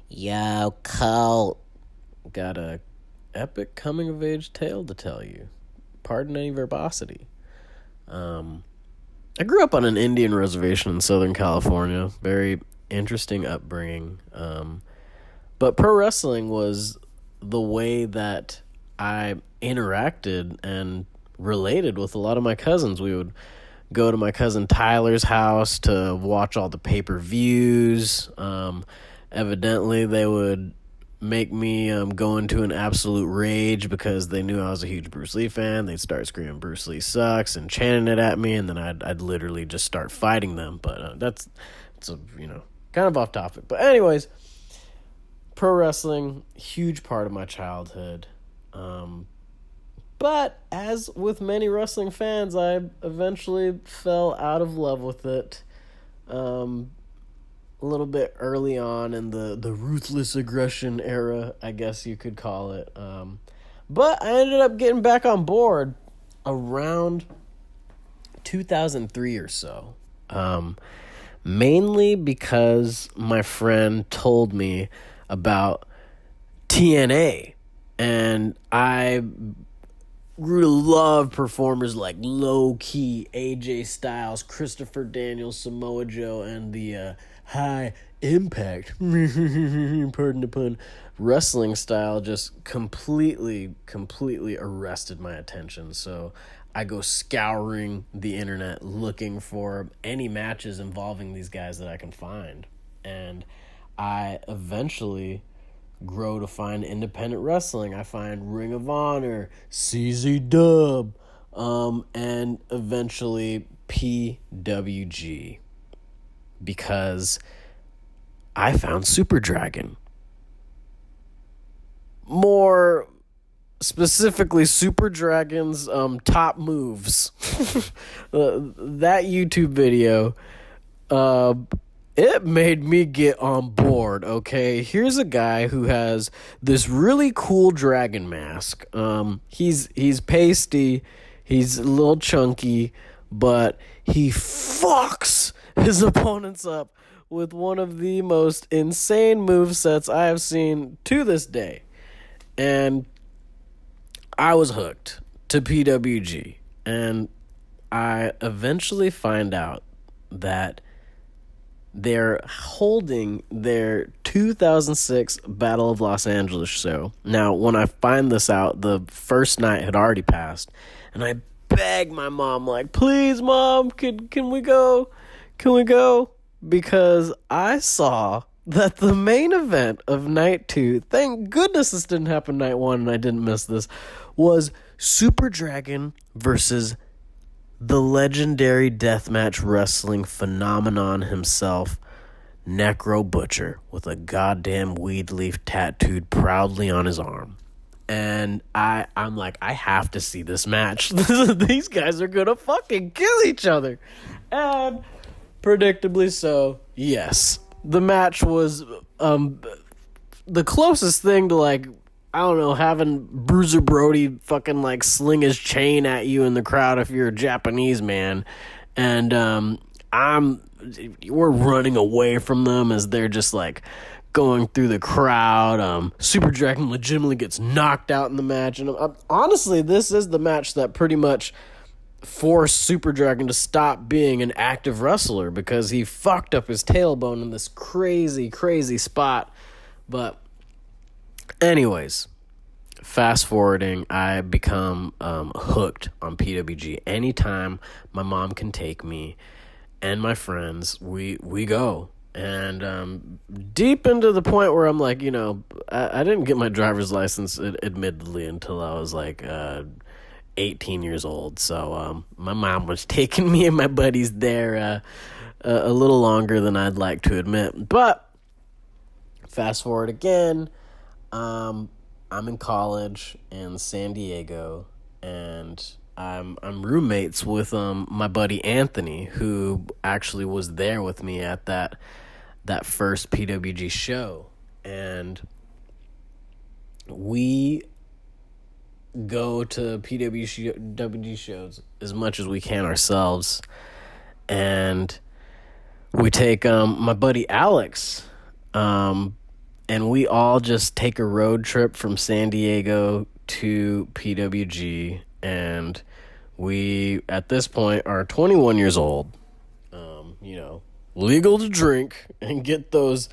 Yo, Colt. Got a epic coming of age tale to tell you. Pardon any verbosity. Um, I grew up on an Indian reservation in Southern California. Very interesting upbringing. But pro wrestling was the way that I interacted and related with a lot of my cousins. We would go to my cousin Tyler's house to watch all the pay-per-views. Evidently, they would make me go into an absolute rage because they knew I was a huge Bruce Lee fan. They'd start screaming "Bruce Lee sucks" and chanting it at me, and then I'd literally just start fighting them. But it's a kind of off topic. But anyways, pro wrestling, huge part of my childhood. But as with many wrestling fans, I eventually fell out of love with it. A little bit early on in the ruthless aggression era, I guess you could call it. But I ended up getting back on board around 2003 or so. Mainly because my friend told me about TNA. And I grew to love performers like Low Key, AJ Styles, Christopher Daniels, Samoa Joe, and the High Impact, pardon the pun, wrestling style just completely arrested my attention. So I go scouring the internet looking for any matches involving these guys that I can find. And I eventually grow to find independent wrestling. I find Ring of Honor, CZ Dub, and eventually PWG, because I found Super Dragon. More specifically, Super Dragon's top moves. That YouTube video, it made me get on board, okay? Here's a guy who has this really cool dragon mask. He's pasty, he's a little chunky, but he fucks his opponents up with one of the most insane movesets I have seen to this day. And I was hooked to PWG. And I eventually find out that they're holding their 2006 Battle of Los Angeles show. Now, when I find this out, the first night had already passed, and I begged my mom, like, please, Mom, can we go? Can we go? Because I saw that the main event of night 2, thank goodness this didn't happen night 1 and I didn't miss this, was Super Dragon versus the legendary deathmatch wrestling phenomenon himself, Necro Butcher, with a goddamn weed leaf tattooed proudly on his arm. And I'm like, I have to see this match. These guys are gonna fucking kill each other. And predictably so, yes. The match was the closest thing to, like, I don't know, having Bruiser Brody fucking, like, sling his chain at you in the crowd if you're a Japanese man. And we're running away from them as they're just, like, going through the crowd. Super Dragon legitimately gets knocked out in the match. And honestly, this is the match that pretty much forced Super Dragon to stop being an active wrestler, because he fucked up his tailbone in this crazy spot. But anyways, fast forwarding, I become hooked on PWG. Anytime my mom can take me and my friends, we go. And deep into the point where I'm like, I didn't get my driver's license, admittedly, until I was like 18 years old. So my mom was taking me and my buddies there a little longer than I'd like to admit. But fast forward again, I'm in college in San Diego, and I'm roommates with my buddy Anthony, who actually was there with me at that first PWG show. And we go to PWG shows as much as we can ourselves, and we take my buddy Alex and we all just take a road trip from San Diego to PWG, and we at this point are 21 years old, legal to drink and get those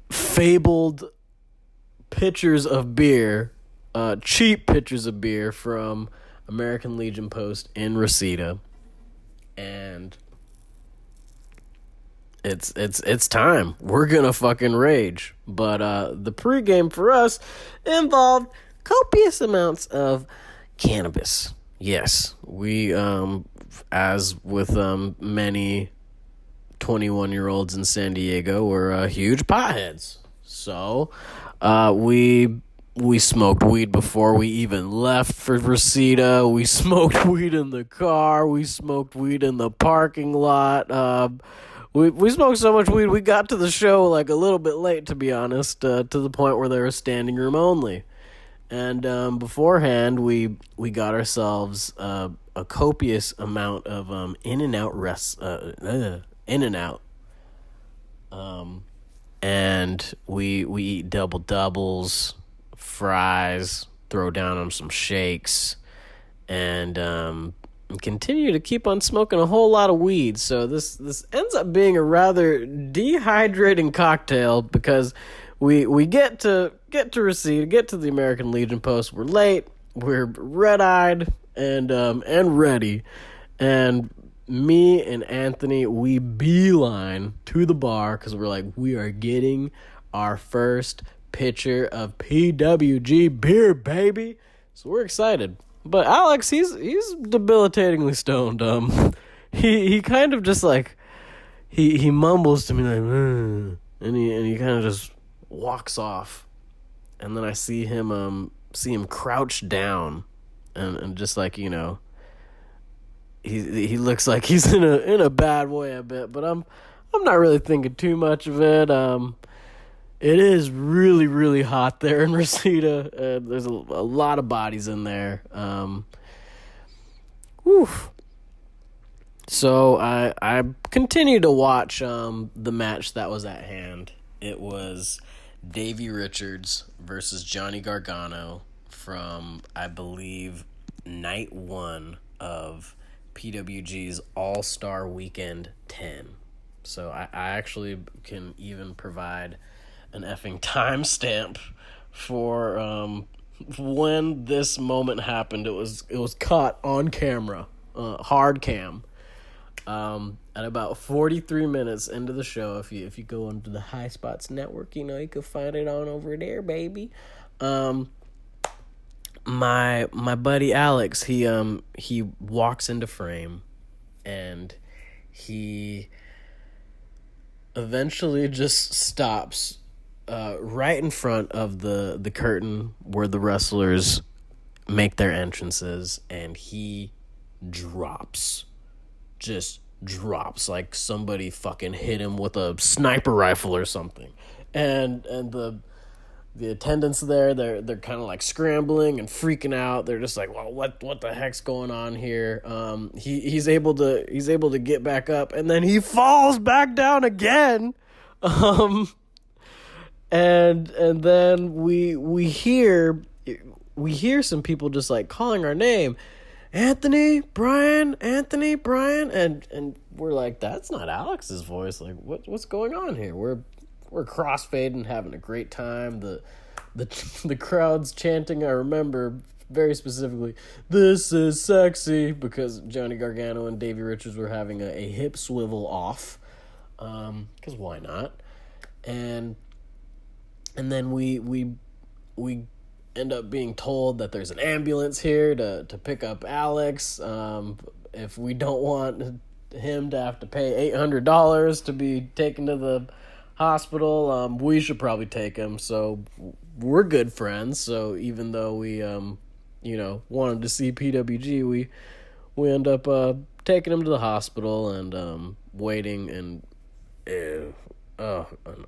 fabled pitchers of beer, cheap pitchers of beer from American Legion Post in Reseda, and it's time. We're gonna fucking rage. But the pregame for us involved copious amounts of cannabis. Yes, we as with many 21-year-olds in San Diego, were huge potheads. So we smoked weed before we even left for Reseda. We smoked weed in the car. We smoked weed in the parking lot. We smoked so much weed, we got to the show like a little bit late, to be honest, to the point where there was standing room only. And beforehand, we got ourselves a copious amount of In-N-Out In-N-Out. And we eat double doubles, fries, throw down on some shakes, and continue to keep on smoking a whole lot of weed. So this ends up being a rather dehydrating cocktail, because we get to Reseda, get to the American Legion Post. We're late, we're red-eyed and ready, and me and Anthony, we beeline to the bar because we're like, we are getting our first pitcher of PWG beer, baby. So we're excited. But Alex, he's debilitatingly stoned. He kind of just like he mumbles to me like, and he kind of just walks off, and then I see him crouched down, and just like, he looks like he's in a bad way a bit, but I'm not really thinking too much of it. It is really, really hot there in Reseda. There's a lot of bodies in there. So I continue to watch the match that was at hand. It was Davey Richards versus Johnny Gargano from, I believe, night 1 of PWG's All-Star Weekend 10. So I actually can even provide an effing timestamp for when this moment happened. It was caught on camera, hard cam, at about 43 minutes into the show. If you go onto the High Spots Network, you can find it on over there, baby. My buddy Alex, he walks into frame, and he eventually just stops right in front of the curtain where the wrestlers make their entrances, and he just drops like somebody fucking hit him with a sniper rifle or something. And the attendants there, they're kind of like scrambling and freaking out. They're just like, well, what the heck's going on here? He's able to get back up, and then he falls back down again. And then we hear some people just like calling our name, Anthony, Brian, and we're like, that's not Alex's voice. Like, what's going on here? We're crossfading, having a great time. The crowd's chanting. I remember very specifically, "This is sexy," because Johnny Gargano and Davey Richards were having a hip swivel off. Because why not? And then we end up being told that there's an ambulance here to pick up Alex. If we don't want him to have to pay $800 to be taken to the hospital, we should probably take him. So we're good friends. So even though we wanted to see PWG, we end up taking him to the hospital and waiting an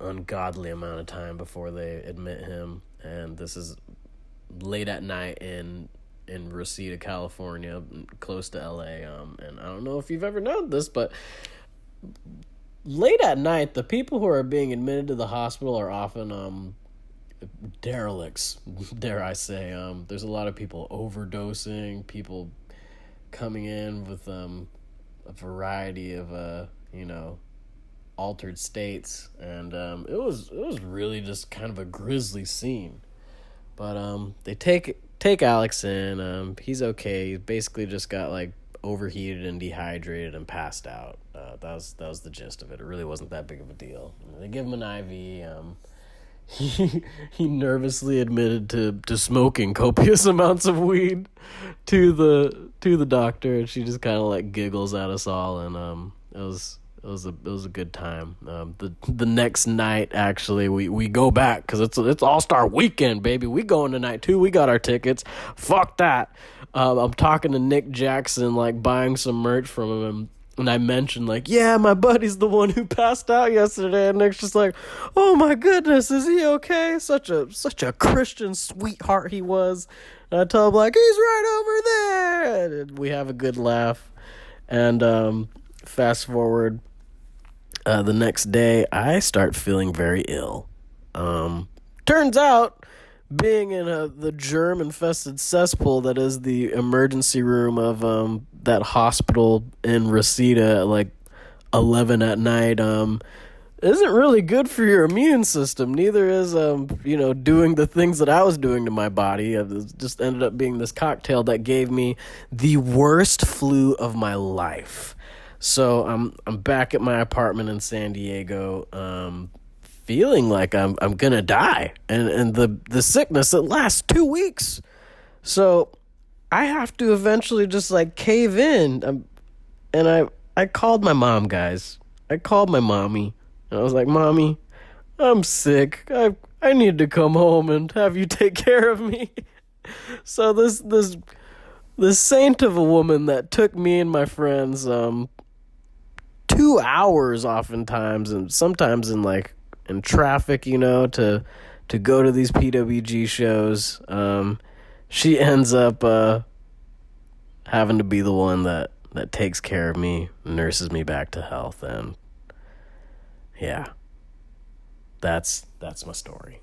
ungodly amount of time before they admit him. And this is late at night in Reseda, California, close to LA. And I don't know if you've ever known this, but late at night, the people who are being admitted to the hospital are often derelicts, dare I say. There's a lot of people overdosing, people coming in with a variety of you know, altered states, and it was really just kind of a grisly scene. But they take Alex in. He's okay. He basically just got like overheated and dehydrated and passed out. That was the gist of it. It really wasn't that big of a deal. They give him an IV. He nervously admitted to smoking copious amounts of weed to the doctor, and she just kind of like giggles at us all, and it was a good time. The next night, actually, we go back because it's All-Star Weekend, baby. We going tonight too. We got our tickets. Fuck that. I'm talking to Nick Jackson, like buying some merch from him, and I mentioned like, yeah, my buddy's the one who passed out yesterday, and Nick's just like, oh my goodness, is he okay? Such a Christian sweetheart he was. And I tell him like, he's right over there, and we have a good laugh. And fast forward, the next day, I start feeling very ill. Turns out, being in the germ-infested cesspool that is the emergency room of that hospital in Reseda at like 11 at night, isn't really good for your immune system. Neither is doing the things that I was doing to my body. It just ended up being this cocktail that gave me the worst flu of my life. So I'm back at my apartment in San Diego, feeling like I'm gonna die, and the sickness, it lasts 2 weeks. So I have to eventually just like cave in. And I called my mom, guys. I called my mommy, and I was like, Mommy, I'm sick. I need to come home and have you take care of me. So this saint of a woman that took me and my friends 2 hours oftentimes, and sometimes in traffic, to go to these PWG shows. She ends up having to be the one that takes care of me, nurses me back to health, and yeah, that's my story.